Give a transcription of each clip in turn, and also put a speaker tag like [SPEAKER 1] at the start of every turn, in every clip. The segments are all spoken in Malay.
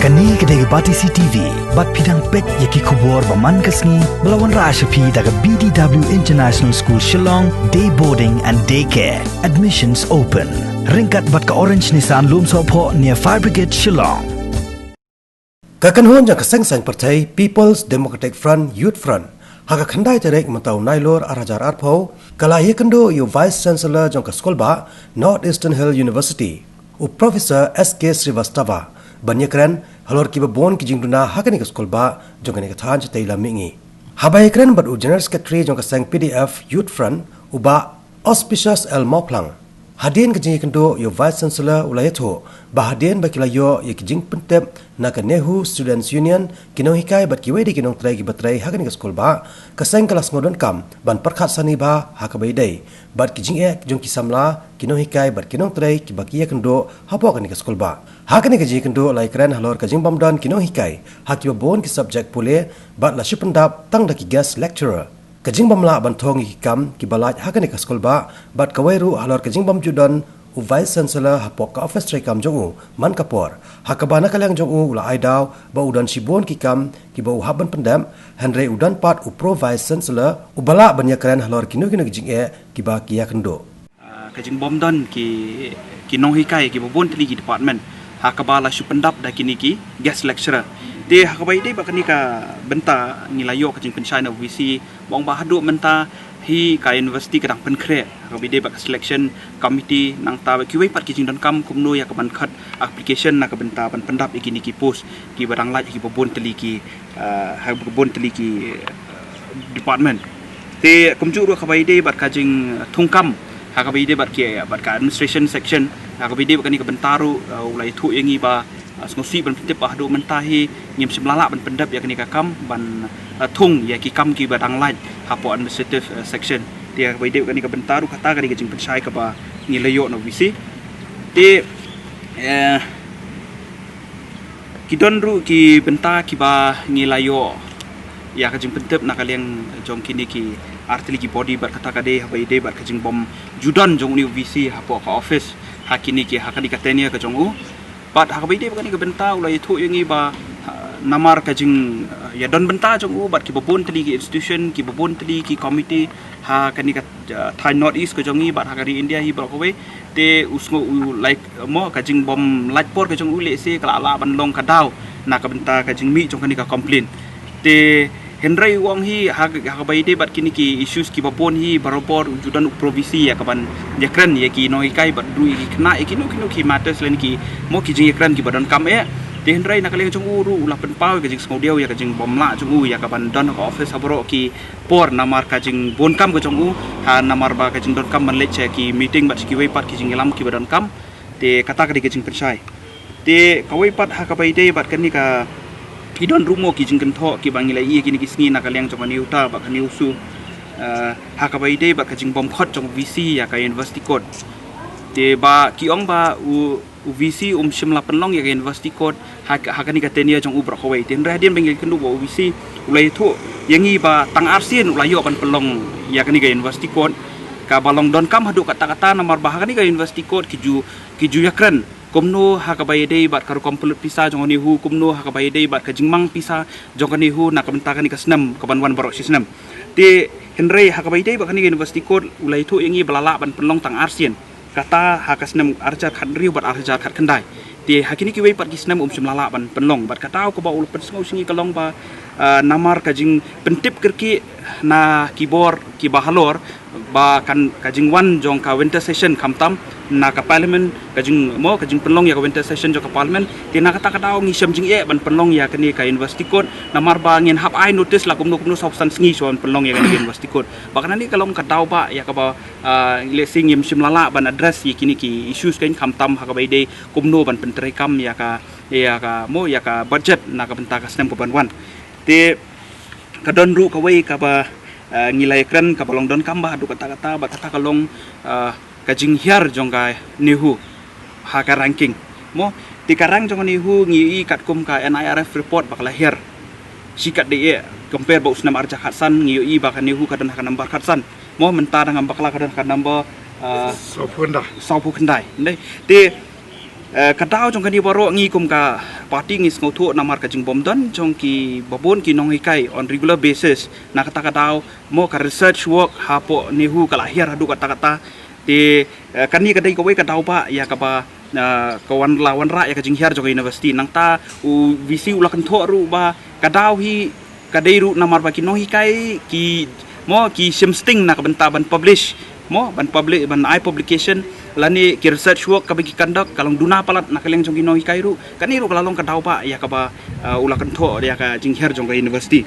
[SPEAKER 1] Kani kedai bati CTV, bat pidang pet yaki kubur baman kasni melawan Rashapi daga BDW International School Shillong, day boarding and daycare. Admissions open. Ringkat bat ka Orange Nissan Lum Sopo near Fire Brigade Shillong.
[SPEAKER 2] Kakanhon yang keseng-seng partai People's Democratic Front Youth Front haka khandai terek mentau nailor arajar arpau kala kendo yo Vice Chancellor jong ka sekolah Northeastern Hill University u Professor SK Srivastava banyakran halor ki babon ki jingduna hakani ka sekolah jong ka than chatai lamingi habai kran bat u General Secretary jong ka seng PDF Youth Front u ba Auspicious El Moplang hadien ke jing kendo yo Vice Chancellor ulayato ba hadien ba kilayo ye ki jing pentep na ka Nehu Students Union kinong hikai bat kiwe di kinong trai ki batrai hakani ka skol ba ka seng kelas ngodon kam ban perkhat sani ba hakabai dei bat ki jing jong ki samla kinong hikai bat kinong trai ki bakia kendo hapo kani ka skol ba hakani ka jing kendo lai kran halor ka jing bamdan kinong hikai haki bon ki subject pule bat la shipendap tang da ki guest lecturer Kajing bamla bantong ikam ki balaj hakani ka skol ba bat kawairu halor kajing bam judan u Vice Chancellor hapok ka office tray kam jongu man kapor hakabana kalang jongu ula aidaw ba udan sibon ki kam ki ba u haban pendam Henry udan pat u Pro Vice Chancellor u bala banyakran halor kinu kajing ki ba ki yakendo
[SPEAKER 3] kajing bom don ki nong hikai ki bobon tli ki department hakabala shu pendap da kini ki guest lecturer de hakabai de bakani ka benta nilayo kajing pensyai na VC bong bahadu menta hi ka university kadang penkre hakabai de bak selection committee nang ta kiwei pat kijing don kam kumno ya ka ban khat application na ka benta ban pendap ikini ki post ki barang laj ki bobon tli ki department te kumju ro hakabai de bat kajing thungkam hakabai de bat ka administration section hakabai de bakani ka bentaru ulai thu yengi ba ngosi ban pentip ahdu mentahi ngim semlala ban pendap ya kini kakam ban thung ya ki kam ki badang lain hapo administrative section dia baide kani ka bentaru kata kani kajing pensai ka ba nilayo no visi te kidon ru ki benta ki ba nilayo ya kajing pentip na kaliang jong kini ki artili ki body bar kata kade baide bar kajing bom judan jong ni visi hapo ka office hakini ki hakani ka tenia ka jong Pat hakabai de bakani ka benta ulai thu yengi ba namar kajing ya don benta jong u bat ki babon tli ki institution ki babon tli ki committee ha kani ka Thai North East ka jongi bat hakari India hi ba kowe te usngo u like mo kajing bom light por ka jong u le se kala la ban long ka daw na ka benta kajing mi jong kani ka complain te Henry Wong hi hakabai de bat kini ki issues ki babon hi baropor judan provisi ya kaban yakran ya ki noi kai bat du ki kena ikinu ki matters len ki mo ki jing yakran ki badan kam te Henry na kale jong uru ulah pen pau ka jing smodiau ya ka jing bom la jong u ya kaban don ka office abro ki por namar ka jing bon kam ka jong u ha namar ba ka jing don kam man le che ki meeting bat ki wei pat ki jing lam ki badan kam te kata ka jing pensai te ka wei pat hakabai de bat kani ka Kidon rumo ki jing kentho ki bangilai kini kisni na kaliang jong ni uta ba kani usu hakabai de ba kajing bom khot jong VC ya ka university code te ba ki ong ba u VC shimla penlong ya ka university code hakani ka tenia jong ubra khowai ten radian bangil kendu ba VC ulai thu yangi ba tang arsien ulai yo ban pelong ya kani ka university code ka balong don kam hadu kata-kata nomor ba hakani ka university code kiju yakran kumno hakabai dei bat karu komplit pisa jong ni hu kumno hakabai dei bat kajing mang pisa jong ni hu nak benta kan kasnam kabanwan barok sisnam te Henry hakabai dei bakani university code ulai thu ingi balala ban penlong tang arsien kata hakasnam arjar khat riu bat arjar khat kendai te hakini ki wei pat kisnam simlala ban penlong bat kata ko ba ul pensngau singi kalong ba namar kajing pentip kerki na keyboard ki bahalor ba kan kajing wan jong ka winter session kamtam na ka parliament kajing penlong ya ka winter session jong ka parliament ti na kata ngi syam jing ban penlong ya kani ka university code namar ba ngin hap ai notice la kumno sabsan sngi so penlong ya kani university code bakana ni kalong ka daw ba ya ka ba le singim simlala ban address ya kini ki issues kain kamtam ha ka bai de kumno ban pentrai kam ya ka budget na ka benta ka snem ko ban wan te kadon ru ka wei ka ba ngilai kran ka balong don kamba adu kata-kata ba kata kalong kajing hiar jongka nihu haka ranking mo ti karang jong nihu ngi kat kum ka NIRF report bakala hiar sikat de compare ba usnam arja khatsan ngi bakan nihu kadan haka number khatsan mo menta dengan bakala kadan haka number saupu kendai ndai ti kadau jong kani baro ngi kum ka party ngi ngau thu namar ka jing bom don jong ki babon ki nong hikai on regular basis na kata kadau mo ka research work hapo nehu kala hir hadu kata te kani kadai ko we kadau pa ya ka ba kawan lawan ra ya ka jing hir jong university nang ta u visi ulakan tho ru ba kadau hi kadai ru namar ba ki nong hikai ki mo ki simsting na ka benta ban publish mo ban public ban I publication lani ki research work ka bagi conduct kalong duna palat na kaleng jong ginoi kairu kaniru kalalong ka dau pa ya ka ba ulakan tho ya ka jingher jong ka university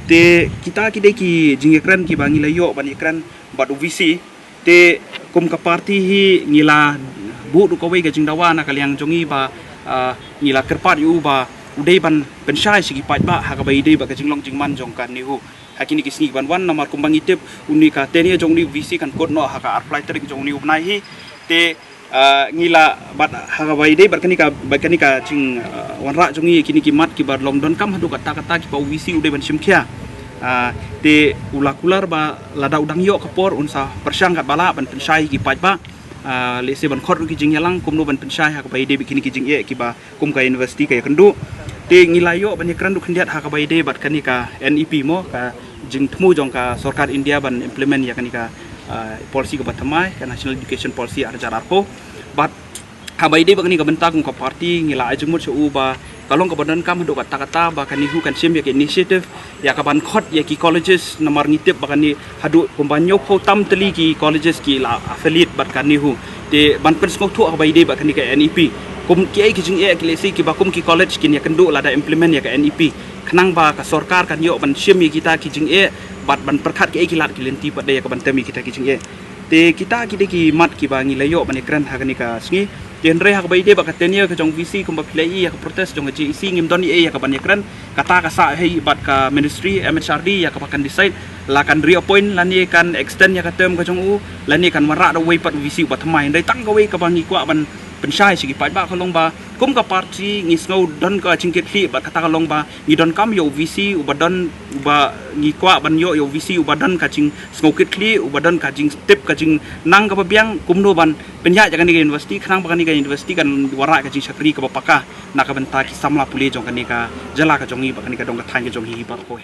[SPEAKER 3] te kita ki de ki jingekran ki bangi layo ban ekran bad UVC te kum ka party hi ngila bu du ko we ka jingdawa na kaleng jongi ba ngila kerpat yu ba udai ban penshai sigi pat ba ha ka ba ide ba ka jinglong jingman jong kan nihu hakini kisni ban wan namar kumbang itip uni ka tenia jong ni VC kan kod no ha ka apply trik jong ni upnai hi te ngila bat ha bai de barkani ka jing wanra jong ni kini kimat ki bar long don kam hadu kata ki pa VC udai ban simkhia te ulakular ba lada udang yo kapor unsa persyang kat bala ban penshai ki pat ba lese ban khot ki jing yalang kum no ban penshai ha ka bai de bikini ki jing e ki ba kum ka university ka kendu te ngilayo ban ekran du khendiat ha ka bai de bat kani ka NEP mo ka jing thmu jong ka sarkar India ban implement ya kani ka policy ka batamai ka national education policy arjar arpo bat habai de bakani ka bentak ka party ngila ajumut su ba kalong ka badan kam do kata ba kani hu kan sim ya initiative ya ka ban khot ya ki colleges namar ngitip bakani hadu kombanyo pho tam teli ki colleges ki la affiliate bat kani hu te ban pen smok thu habai de bakani ka NEP kum ki ai ki jing e ki lesi ki bakum ki college kin ya kendu lada implement ya ka NEP kenang ba ka sarkar kan yo ban sim kita ki jing e bat ban perkhat ki ai ki lat ki lenti pat de ka ban temi kita ki jing e te kita ki de ki mat ki ba ngi layo ban ekran ha kani ka sngi genre ha bai de ba ka tenia ka jong VC kum ba pilai ya ka protest jong GEC ngim don e ya ka ban ekran kata ka sa hei bat ka ministry MHRD ya ka kan decide la kan reappoint lani kan extend ya ka term ka jong u lani kan mara da wei pat VC ba thamai dai tang ka wei ka ba ngi kwa ban pensyai sigi pat ba kalong ba kum ka party ngis ngau don ka jingket li ba kata kalong ba ngi don kam yo VC ubadon ba ngi kwa ban yo VC ubadon ka jing ngau ket li ubadon ka jing step ka jing nang ka biang kum no ban penya jangan ni university khnang ba ni ka university kan wara ka jing sakri ka ba paka na ka benta ki samla puli jong ka ni ka jala ka jongi ba ka ni ka dong ka thang ka jong hi ba ko